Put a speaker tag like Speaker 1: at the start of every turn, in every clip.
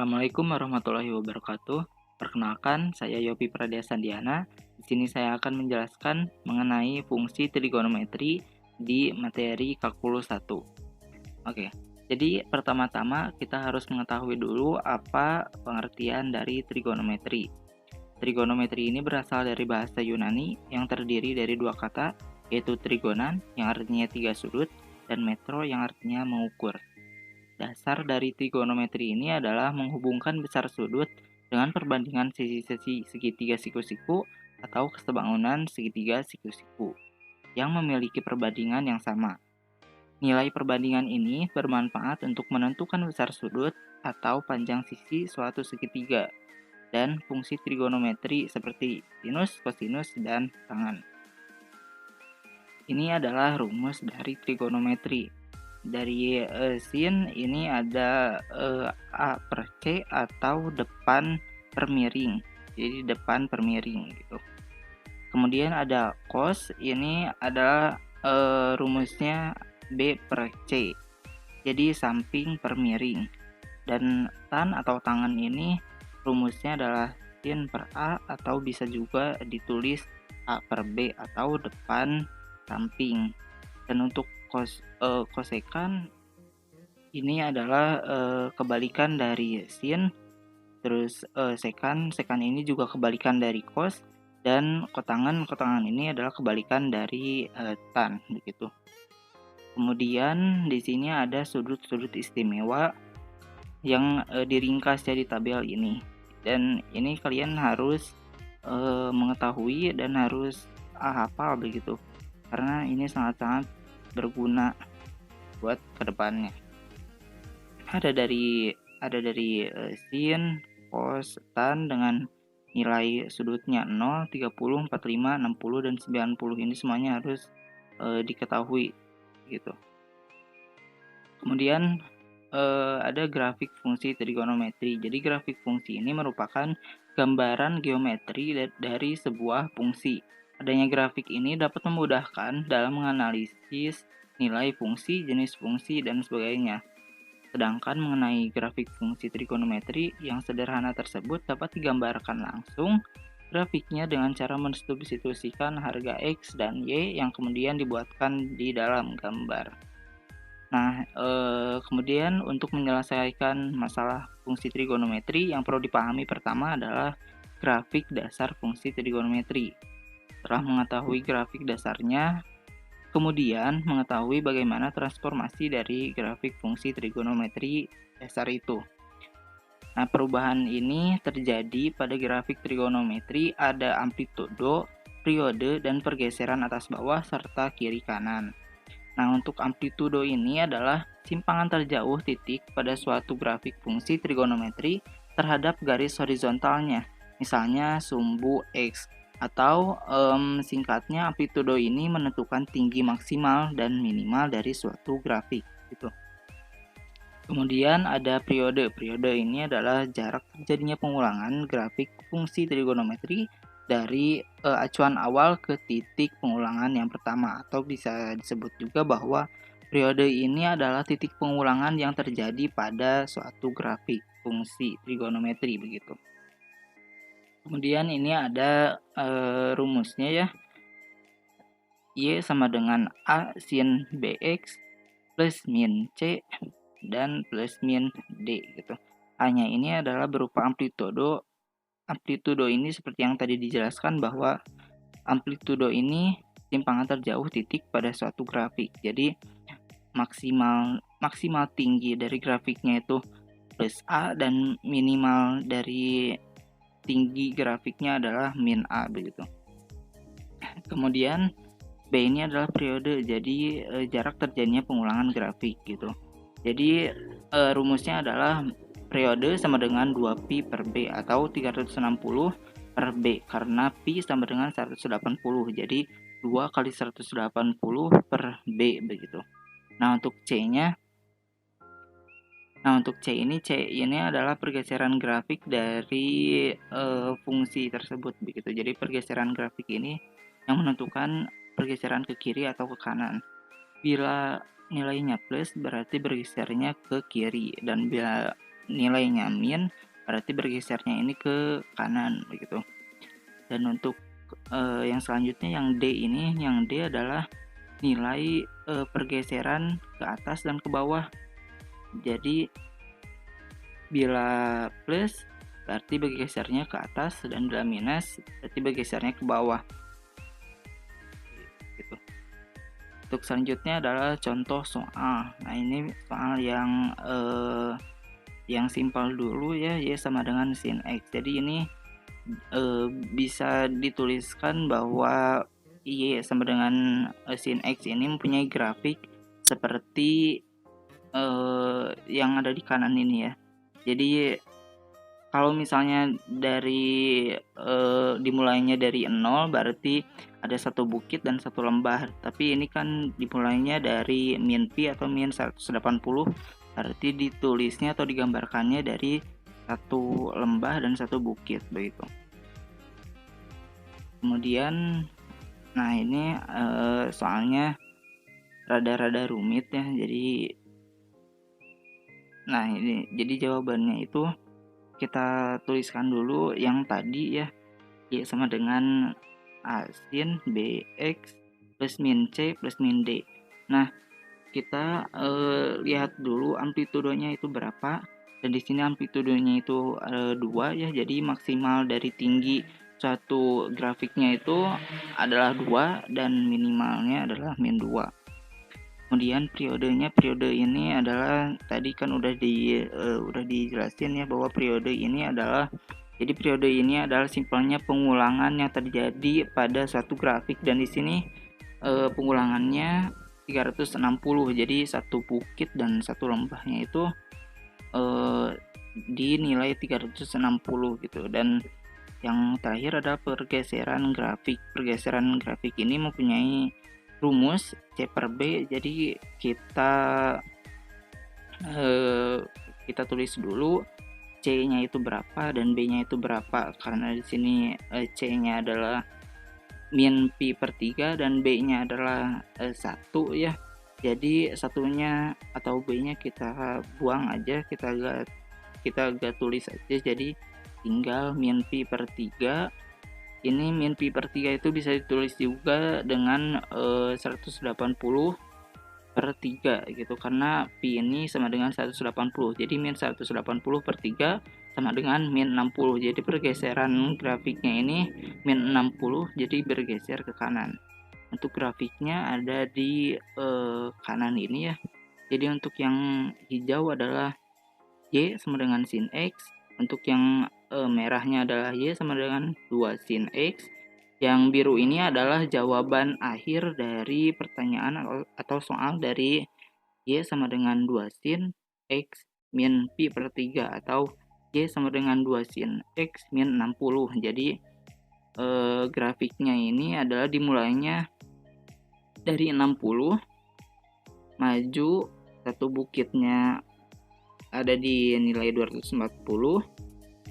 Speaker 1: Assalamualaikum warahmatullahi wabarakatuh. Perkenalkan, saya Yopi Pradya Sandiana. Di sini saya akan menjelaskan mengenai fungsi trigonometri di materi kalkulus 1. Oke. Jadi pertama-tama kita harus mengetahui dulu apa pengertian dari trigonometri. Trigonometri ini berasal dari bahasa Yunani yang terdiri dari dua kata, yaitu trigonan yang artinya tiga sudut dan metro yang artinya mengukur. Dasar dari trigonometri ini adalah menghubungkan besar sudut dengan perbandingan sisi-sisi segitiga siku-siku atau kesebangunan segitiga siku-siku yang memiliki perbandingan yang sama. Nilai perbandingan ini bermanfaat untuk menentukan besar sudut atau panjang sisi suatu segitiga dan fungsi trigonometri seperti sinus, kosinus, dan tangen. Ini adalah rumus dari trigonometri. Dari sin ini ada A per C atau depan per miring. Jadi depan per miring gitu. Kemudian ada cos, ini adalah rumusnya B per C. Jadi samping per miring. Dan tan atau tangan ini rumusnya adalah sin per A atau bisa juga ditulis A per B atau depan samping. Dan untuk kosekan ini adalah kebalikan dari sin, terus sekan ini juga kebalikan dari cos, dan kotangan ini adalah kebalikan dari tan begitu. Kemudian di sini ada sudut-sudut istimewa yang diringkas jadi tabel ini, dan ini kalian harus mengetahui dan harus hafal begitu, karena ini sangat-sangat berguna buat kedepannya. Ada dari sin, cos, tan dengan nilai sudutnya 0, 30, 45, 60, dan 90. Ini semuanya harus diketahui gitu. Kemudian ada grafik fungsi trigonometri. Jadi grafik fungsi ini merupakan gambaran geometri dari sebuah fungsi. Adanya grafik ini dapat memudahkan dalam menganalisis nilai fungsi, jenis fungsi, dan sebagainya. Sedangkan mengenai grafik fungsi trigonometri yang sederhana tersebut dapat digambarkan langsung grafiknya dengan cara mensubstitusikan harga X dan Y yang kemudian dibuatkan di dalam gambar. Nah, kemudian untuk menyelesaikan masalah fungsi trigonometri yang perlu dipahami pertama adalah grafik dasar fungsi trigonometri. Setelah mengetahui grafik dasarnya, kemudian mengetahui bagaimana transformasi dari grafik fungsi trigonometri dasar itu. Nah, perubahan ini terjadi pada grafik trigonometri ada amplitudo, periode, dan pergeseran atas bawah serta kiri kanan. Nah, untuk amplitudo ini adalah simpangan terjauh titik pada suatu grafik fungsi trigonometri terhadap garis horizontalnya, misalnya sumbu X. Atau singkatnya, amplitudo ini menentukan tinggi maksimal dan minimal dari suatu grafik gitu. Kemudian ada periode. Periode ini adalah jarak terjadinya pengulangan grafik fungsi trigonometri dari acuan awal ke titik pengulangan yang pertama, atau bisa disebut juga bahwa periode ini adalah titik pengulangan yang terjadi pada suatu grafik fungsi trigonometri begitu. Kemudian ini ada rumusnya ya. Y sama dengan A sin BX plus min C dan plus min D gitu. A-nya ini adalah berupa amplitudo. Amplitudo ini seperti yang tadi dijelaskan bahwa amplitudo ini simpangan terjauh titik pada suatu grafik. Jadi maksimal tinggi dari grafiknya itu plus A dan minimal dari tinggi grafiknya adalah min A begitu. Kemudian B ini adalah periode, jadi jarak terjadinya pengulangan grafik gitu. Jadi rumusnya adalah periode sama dengan 2pi per B atau 360 per B, karena pi sama dengan 180. Jadi 2 kali 180 per B begitu. Nah, untuk C-nya, C ini adalah pergeseran grafik dari fungsi tersebut begitu. Jadi pergeseran grafik ini yang menentukan pergeseran ke kiri atau ke kanan. Bila nilainya plus berarti bergesernya ke kiri, dan bila nilainya min, berarti bergesernya ini ke kanan begitu. Dan untuk yang selanjutnya yang D ini, yang D adalah nilai pergeseran ke atas dan ke bawah. Jadi bila plus berarti bergesernya ke atas, dan bila minus berarti bergesernya ke bawah gitu. Untuk selanjutnya adalah contoh soal. Nah, ini soal yang simpel dulu ya, y sama dengan sin x. Jadi ini bisa dituliskan bahwa y sama dengan sin x ini mempunyai grafik seperti yang ada di kanan ini ya. Jadi kalau misalnya dari dimulainya dari 0 berarti ada satu bukit dan satu lembah. Tapi ini kan dimulainya dari min pi atau min 180, berarti ditulisnya atau digambarkannya dari satu lembah dan satu bukit begitu. Kemudian nah ini soalnya rada-rada rumit ya. Jadi nah ini jadi jawabannya itu kita tuliskan dulu yang tadi ya, y sama dengan a sin bx plus min c plus min d. Nah, kita lihat dulu amplitudenya itu berapa, dan di sini amplitudenya itu 2 ya, jadi maksimal dari tinggi suatu grafiknya itu adalah 2 dan minimalnya adalah min 2. Kemudian periode ini adalah tadi kan udah dijelasin ya, bahwa periode ini adalah simpelnya pengulangan yang terjadi pada suatu grafik, dan di sini pengulangannya 360. Jadi satu bukit dan satu lembahnya itu dinilai 360 gitu. Dan yang terakhir adalah pergeseran grafik. Pergeseran grafik ini mempunyai rumus C per B. Jadi kita tulis dulu C-nya itu berapa dan B-nya itu berapa, karena di sini C-nya adalah min pi per 3 dan B-nya adalah 1 ya. Jadi satunya atau B-nya kita buang aja, kita gak tulis aja, jadi tinggal min pi per 3. Ini min pi per 3 itu bisa ditulis juga dengan 180 per 3 gitu, karena pi ini sama dengan 180. Jadi min 180 per 3 sama dengan min 60. Jadi pergeseran grafiknya ini min 60, jadi bergeser ke kanan. Untuk grafiknya ada di kanan ini ya. Jadi untuk yang hijau adalah y sama dengan sin x. Untuk yang merahnya adalah y sama dengan 2 sin x. Yang biru ini adalah jawaban akhir dari pertanyaan atau soal dari y sama dengan 2 sin x min pi per 3 atau y sama dengan 2 sin x min 60. Jadi grafiknya ini adalah dimulainya dari 60, maju satu bukitnya ada di nilai 240,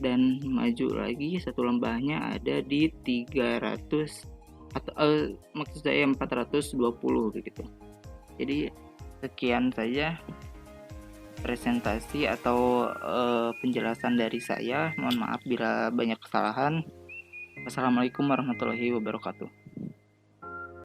Speaker 1: dan maju lagi satu lembahnya ada di 300 atau maksud saya 420 begitu. Jadi sekian saja presentasi atau penjelasan dari saya. Mohon maaf bila banyak kesalahan. Wassalamualaikum warahmatullahi wabarakatuh.